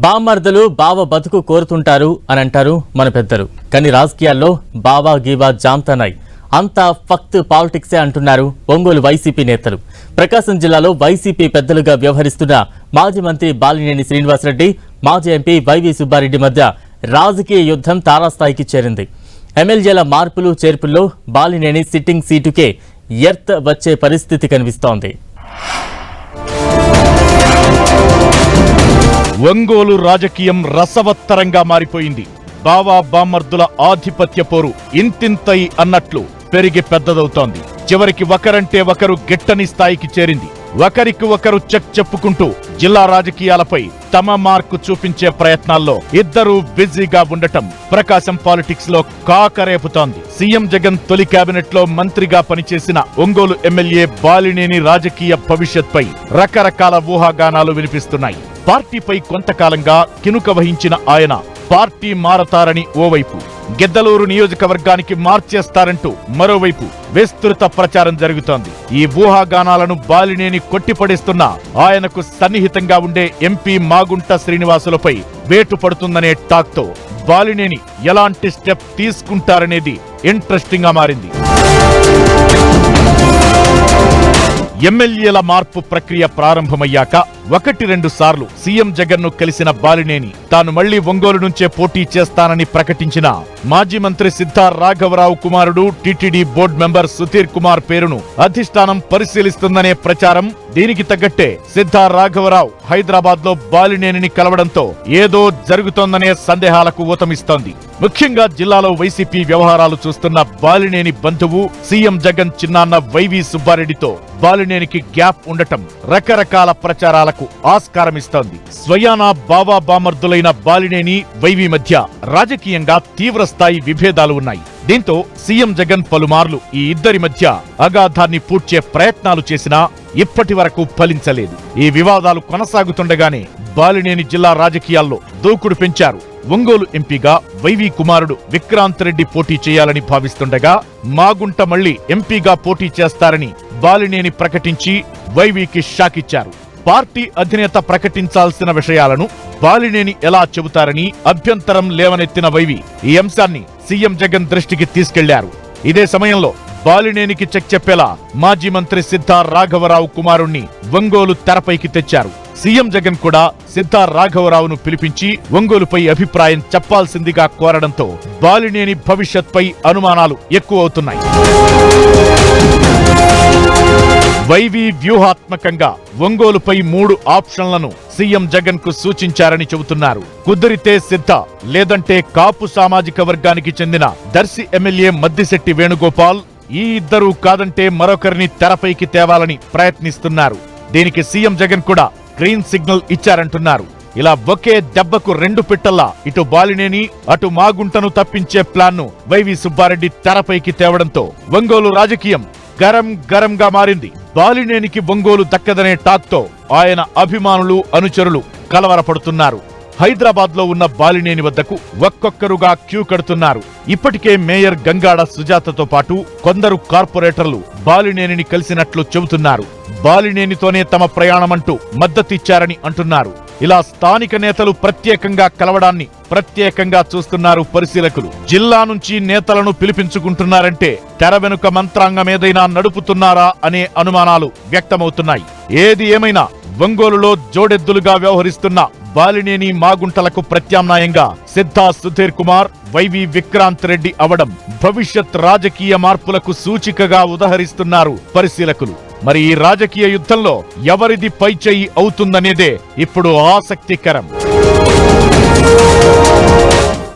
బామర్దలు బావ బతుకు కోరుతుంటారు అని అంటారు మన పెద్దలు. కానీ రాజకీయాల్లో బావా గీవా జామ్తానాయ్ అంతా ఫక్త్ పాలిటిక్సే అంటున్నారు ఒంగోలు వైసీపీ నేతలు. ప్రకాశం జిల్లాలో వైసీపీ పెద్దలుగా వ్యవహరిస్తున్న మాజీ మంత్రి బాలినేని శ్రీనివాసరెడ్డి, మాజీ ఎంపీ వైవి సుబ్బారెడ్డి మధ్య రాజకీయ యుద్ధం తారాస్థాయికి చేరింది. ఎమ్మెల్యేల మార్పులు చేర్పుల్లో బాలినేని సిట్టింగ్ సీటుకే ఎర్త్ వచ్చే పరిస్థితి కనిపిస్తోంది. ఒంగోలు రాజకీయం రసవత్తరంగా మారిపోయింది. బావా బామర్దుల ఆధిపత్య పోరు ఇంతింతై అన్నట్లు పెరిగి పెద్దదవుతోంది. చివరికి ఒకరంటే ఒకరు గిట్టని స్థాయికి చేరింది. ఒకరికి ఒకరు చెక్ చెప్పుకుంటూ జిల్లా రాజకీయాలపై తమ మార్కు చూపించే ప్రయత్నాల్లో ఇద్దరూ బిజీగా ఉండటం ప్రకాశం పాలిటిక్స్ లో కాకరేపుతోంది. సీఎం జగన్ తొలి కేబినెట్ లో మంత్రిగా పనిచేసిన ఒంగోలు ఎమ్మెల్యే బాలినేని రాజకీయ భవిష్యత్పై రకరకాల ఊహాగానాలు వినిపిస్తున్నాయి. పార్టీపై కొంతకాలంగా కినుక వహించిన ఆయన పార్టీ మారతారని ఓవైపు, గిద్దలూరు నియోజకవర్గానికి మార్చేస్తారంటూ మరోవైపు విస్తృత ప్రచారం జరుగుతోంది. ఈ ఊహాగానాలను బాలినేని కొట్టిపడేస్తున్నా ఆయనకు సన్నిహితంగా ఉండే ఎంపీ మాగుంట శ్రీనివాసులపై వేటు పడుతుందనే టాక్ తో బాలినేని ఎలాంటి స్టెప్ తీసుకుంటారనేది ఇంట్రెస్టింగ్ గా మారింది. ఎమ్మెల్యేల మార్పు ప్రక్రియ ప్రారంభమయ్యాక 1-2 సార్లు సీఎం జగన్ ను కలిసిన బాలినేని తాను మళ్లీ ఒంగోలు నుంచే పోటీ చేస్తానని ప్రకటించిన మాజీ మంత్రి సిద్ధా రాఘవరావు కుమారుడు TTD board member Sudheer Kumar పేరును అధిష్టానం పరిశీలిస్తుందనే ప్రచారం. దీనికి తగ్గట్టే సిద్ధా రాఘవరావు హైదరాబాద్ లో బాలినేనిని కలవడంతో ఏదో జరుగుతోందనే సందేహాలకు ఊతమిస్తోంది. ముఖ్యంగా జిల్లాలో వైసీపీ వ్యవహారాలు చూస్తున్న బాలినేని బంధువు సీఎం జగన్ చిన్నాన్న వైవి సుబ్బారెడ్డితో బాలినేనికి గ్యాప్ ఉండటం రకరకాల ప్రచారాలకు ఆస్కారమిస్తోంది. స్వయానా బావా బామర్దులైన బాలినేని వైవి మధ్య రాజకీయంగా తీవ్రస్థాయి విభేదాలు ఉన్నాయి. దీంతో సీఎం జగన్ పలుమార్లు ఈ ఇద్దరి మధ్య అగాధాన్ని పూడ్చే ప్రయత్నాలు చేసినా ఇప్పటి వరకు ఫలించలేదు. ఈ వివాదాలు కొనసాగుతుండగానే బాలినేని జిల్లా రాజకీయాల్లో దూకుడు పెంచారు. ఒంగోలు ఎంపీగా వైవి కుమారుడు విక్రాంత్ రెడ్డి పోటీ చేయాలని భావిస్తుండగా మాగుంట మళ్లీ ఎంపీగా పోటీ చేస్తారని బాలినేని ప్రకటించి వైవికి షాక్ ఇచ్చారు. పార్టీ అధినేత ప్రకటించాల్సిన విషయాలను బాలినేని ఎలా చెబుతారని అభ్యంతరం లేవనెత్తిన వైవి ఈ అంశాన్ని సీఎం జగన్ దృష్టికి తీసుకెళ్లారు. ఇదే సమయంలో బాలినేనికి చెక్ చెప్పేలా మాజీ మంత్రి సిద్ధా రాఘవరావు కుమారుణ్ణి ఒంగోలు తెరపైకి తెచ్చారు. సీఎం జగన్ కూడా సిద్ధా రాఘవరావును పిలిపించి ఒంగోలుపై అభిప్రాయం చెప్పాల్సిందిగా కోరడంతో బాలినేని భవిష్యత్పై అనుమానాలు ఎక్కువవుతున్నాయి. వైవి వ్యూహాత్మకంగా ఒంగోలుపై 3 ఆప్షన్లను సీఎం జగన్ కు సూచించారని చెబుతున్నారు. కుదిరితే సిద్ధా, లేదంటే కాపు సామాజిక వర్గానికి చెందిన దర్శి ఎమ్మెల్యే మద్దిశెట్టి వేణుగోపాల్, ఈ ఇద్దరూ కాదంటే మరొకరిని తెరపైకి తేవాలని ప్రయత్నిస్తున్నారు. దీనికి సీఎం జగన్ కూడా గ్రీన్ సిగ్నల్ ఇచ్చారంటున్నారు. ఇలా ఒకే దెబ్బకు 2 పిట్టల్లా ఇటు బాలినేని అటు మాగుంటను తప్పించే ప్లాన్ ను వైవి సుబ్బారెడ్డి తెరపైకి తేవడంతో ఒంగోలు రాజకీయం గరంగా మారింది. బాలినేనికి ఒంగోలు దక్కదనే టాక్ తో ఆయన అభిమానులు అనుచరులు కలవరపడుతున్నారు. హైదరాబాద్ లో ఉన్న బాలినేని వద్దకు ఒక్కొక్కరుగా క్యూ కడుతున్నారు. ఇప్పటికే మేయర్ గంగాడ సుజాతతో పాటు కొందరు కార్పొరేటర్లు బాలినేనిని కలిసినట్లు చెబుతున్నారు. బాలినేనితోనే తమ ప్రయాణమంటూ మద్దతిచ్చారని అంటున్నారు. ఇలా స్థానిక నేతలు ప్రత్యేకంగా కలవడాన్ని ప్రత్యేకంగా చూస్తున్నారు పరిశీలకులు. జిల్లా నుంచి నేతలను పిలిపించుకుంటున్నారంటే తెర వెనుక మంత్రాంగమేదైనా నడుపుతున్నారా అనే అనుమానాలు వ్యక్తమవుతున్నాయి. ఏది ఏమైనా ఒంగోలులో జోడెద్దులుగా వ్యవహరిస్తున్న బాలినేని మాగుంటలకు ప్రత్యామ్నాయంగా సిద్ధా సుధీర్ కుమార్, వైవి విక్రాంత్ రెడ్డి అవడం భవిష్యత్ రాజకీయ మార్పులకు సూచికగా ఉదహరిస్తున్నారు పరిశీలకులు. మరి ఈ రాజకీయ యుద్ధంలో ఎవరిది పైచేయి అవుతుందనేదే ఇప్పుడు ఆసక్తికరం.